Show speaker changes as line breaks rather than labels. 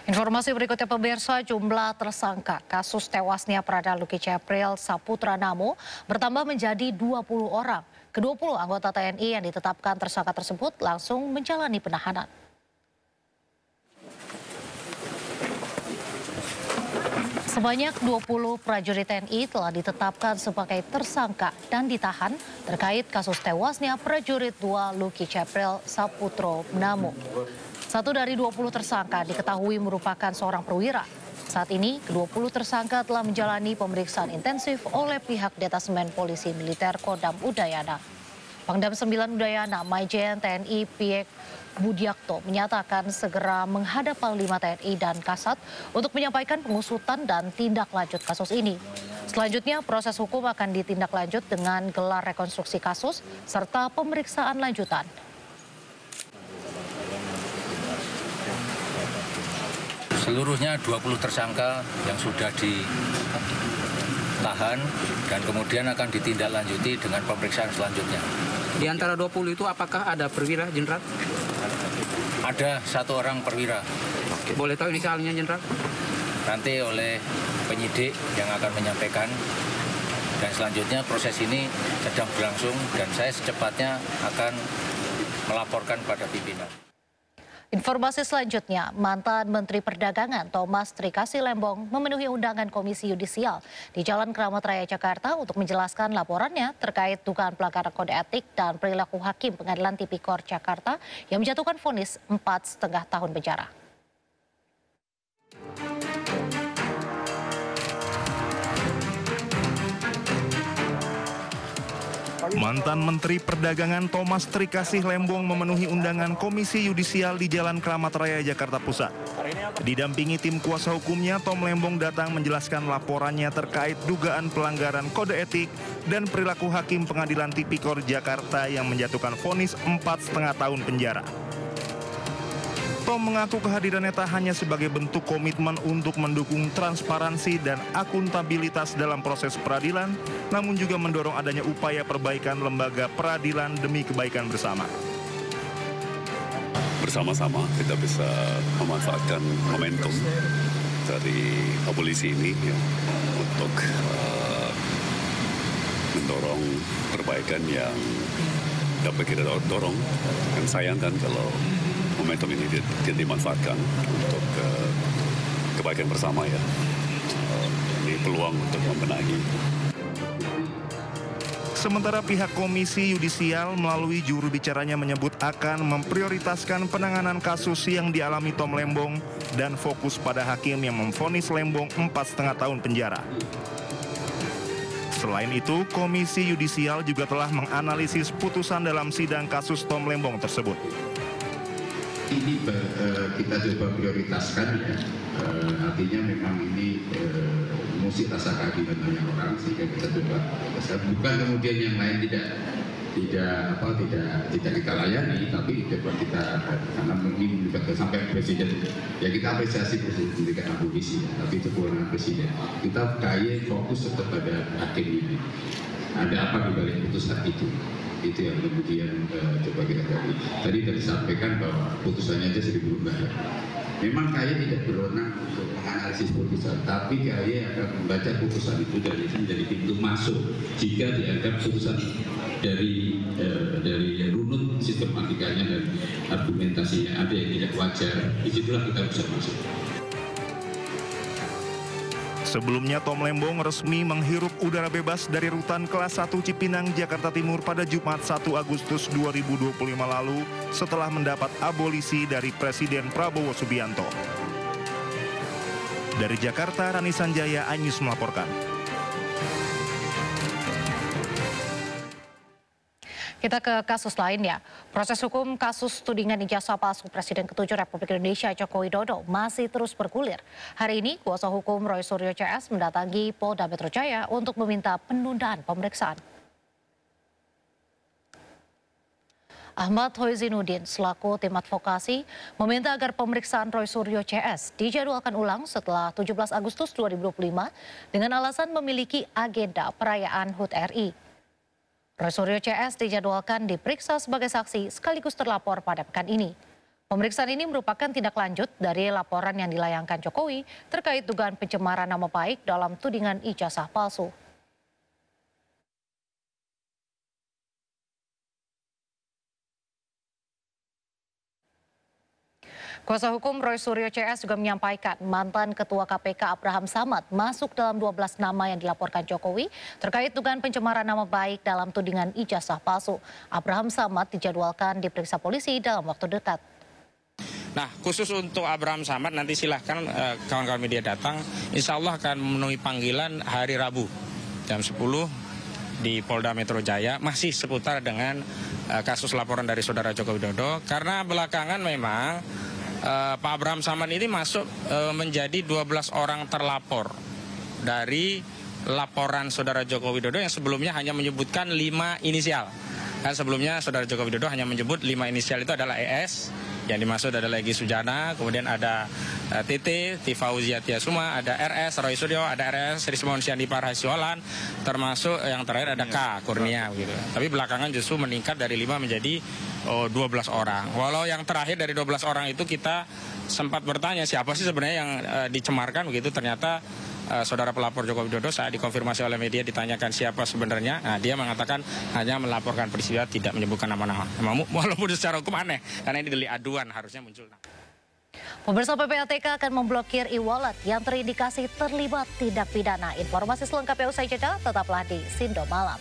Informasi berikutnya pemirsa, jumlah tersangka kasus tewasnya Prada Luki Capril Saputra Namo bertambah menjadi 20 orang. Ke-20 anggota TNI yang ditetapkan tersangka tersebut langsung menjalani penahanan. Sebanyak 20 prajurit TNI telah ditetapkan sebagai tersangka dan ditahan terkait kasus tewasnya prajurit 2 Luki Capril Saputra Namo. Satu dari 20 tersangka diketahui merupakan seorang perwira. Saat ini, ke-20 tersangka telah menjalani pemeriksaan intensif oleh pihak Detasemen Polisi Militer Kodam Udayana. Pangdam 9 Udayana, Maijen TNI Piek Budiakto menyatakan segera menghadap Panglima TNI dan Kasat untuk menyampaikan pengusutan dan tindak lanjut kasus ini. Selanjutnya, proses hukum akan ditindaklanjut dengan gelar rekonstruksi kasus serta pemeriksaan lanjutan.
Seluruhnya 20 tersangka yang sudah ditahan dan kemudian akan ditindaklanjuti dengan pemeriksaan selanjutnya.
Di antara 20 itu apakah ada perwira, Jenderal?
Ada satu orang perwira.
Oke. Boleh tahu inisialnya, Jenderal?
Nanti oleh penyidik yang akan menyampaikan. Dan selanjutnya proses ini sedang berlangsung dan saya secepatnya akan melaporkan pada pimpinan.
Informasi selanjutnya, mantan Menteri Perdagangan Thomas Trikasih Lembong memenuhi undangan Komisi Yudisial di Jalan Keramat Raya Jakarta untuk menjelaskan laporannya terkait dugaan pelanggaran kode etik dan perilaku hakim Pengadilan Tipikor Jakarta yang menjatuhkan vonis 4,5 tahun penjara.
Mantan Menteri Perdagangan Thomas Trikasih Lembong memenuhi undangan Komisi Yudisial di Jalan Keramat Raya Jakarta Pusat. Didampingi tim kuasa hukumnya, Tom Lembong datang menjelaskan laporannya terkait dugaan pelanggaran kode etik dan perilaku hakim Pengadilan Tipikor Jakarta yang menjatuhkan vonis 4,5 tahun penjara. Tom mengaku kehadirannya tak hanya sebagai bentuk komitmen untuk mendukung transparansi dan akuntabilitas dalam proses peradilan, namun juga mendorong adanya upaya perbaikan lembaga peradilan demi kebaikan bersama.
Bersama-sama kita bisa memanfaatkan momentum dari abolisi ini ya, untuk mendorong perbaikan yang dapat kita dorong. Dan sayangkan kalau momentum ini tidak dimanfaatkan untuk kebaikan bersama ya. Ini peluang untuk membenahi.
Sementara pihak Komisi Yudisial melalui juru bicaranya menyebut akan memprioritaskan penanganan kasus yang dialami Tom Lembong dan fokus pada hakim yang memvonis Lembong 4,5 tahun penjara. Selain itu, Komisi Yudisial juga telah menganalisis putusan dalam sidang kasus Tom Lembong tersebut.
Ini kita coba prioritaskan ya, artinya memang ini musik rasa keadilan banyak orang sehingga kita coba bukan kemudian yang lain tidak kita layani, tapi coba kita karena mungkin melibatkan sampai presiden ya kita apresiasi presiden memberikan abolisi ya, tapi itu kewenangan presiden. Kita fokus kepada hakim ini. Ada apa di balik putusan itu? Itu yang kemudian coba kita gali. Tadi disampaikan bahwa putusannya aja 1.000 lembar. Memang KAY tidak berwenang untuk menganalisis putusan, tapi KAY akan membaca putusan itu dan itu menjadi pintu masuk jika dianggap putusan dari runut sistematikanya dan argumentasinya ada yang tidak wajar. Disitulah kita bisa masuk.
Sebelumnya, Tom Lembong resmi menghirup udara bebas dari rutan kelas 1 Cipinang, Jakarta Timur pada Jumat 1 Agustus 2025 lalu setelah mendapat abolisi dari Presiden Prabowo Subianto. Dari Jakarta, Rani Sanjaya, iNews melaporkan.
Kita ke kasus lainnya. Proses hukum kasus tudingan ijazah palsu Presiden ke-7 Republik Indonesia Joko Widodo masih terus bergulir. Hari ini, kuasa hukum Roy Suryo CS mendatangi Polda Metro Jaya untuk meminta penundaan pemeriksaan. Ahmad Hoizinuddin selaku tim advokasi meminta agar pemeriksaan Roy Suryo CS dijadwalkan ulang setelah 17 Agustus 2025 dengan alasan memiliki agenda perayaan HUT RI. Roy Suryo CS dijadwalkan diperiksa sebagai saksi sekaligus terlapor pada pekan ini. Pemeriksaan ini merupakan tindak lanjut dari laporan yang dilayangkan Jokowi terkait dugaan pencemaran nama baik dalam tudingan ijazah palsu. Kuasa hukum Roy Suryo CS juga menyampaikan mantan Ketua KPK Abraham Samad masuk dalam 12 nama yang dilaporkan Jokowi terkait dugaan pencemaran nama baik dalam tudingan ijazah palsu. Abraham Samad dijadwalkan diperiksa polisi dalam waktu dekat.
Nah, khusus untuk Abraham Samad nanti silahkan kawan-kawan media datang. Insya Allah akan memenuhi panggilan hari Rabu jam 10 di Polda Metro Jaya. Masih seputar dengan kasus laporan dari Saudara Joko Widodo. Karena belakangan memang Pak Abraham Samad ini masuk menjadi 12 orang terlapor dari laporan Saudara Joko Widodo yang sebelumnya hanya menyebutkan 5 inisial. Kan sebelumnya Saudara Joko Widodo hanya menyebut 5 inisial itu adalah ES, yang dimaksud adalah Egy Sujana, kemudian ada TT, Tifauziah Tiasuma, ada RS, Roy Suryo, ada RS, Rismon Syandipar Hasiolan, termasuk yang terakhir ada K, Kurnia. Gitu. Tapi belakangan justru meningkat dari 5 menjadi 12 orang. Walau yang terakhir dari 12 orang itu kita sempat bertanya siapa sih sebenarnya yang dicemarkan begitu, ternyata Saudara pelapor Joko Widodo saat dikonfirmasi oleh media ditanyakan siapa sebenarnya, nah, dia mengatakan hanya melaporkan peristiwa, tidak menyebutkan nama-nama. Walaupun secara hukum aneh, karena ini delik aduan harusnya muncul.
Pemirsa, PPATK akan memblokir e-wallet yang terindikasi terlibat tindak pidana. Informasi selengkapnya usai jeda, tetaplah di Sindo Malam.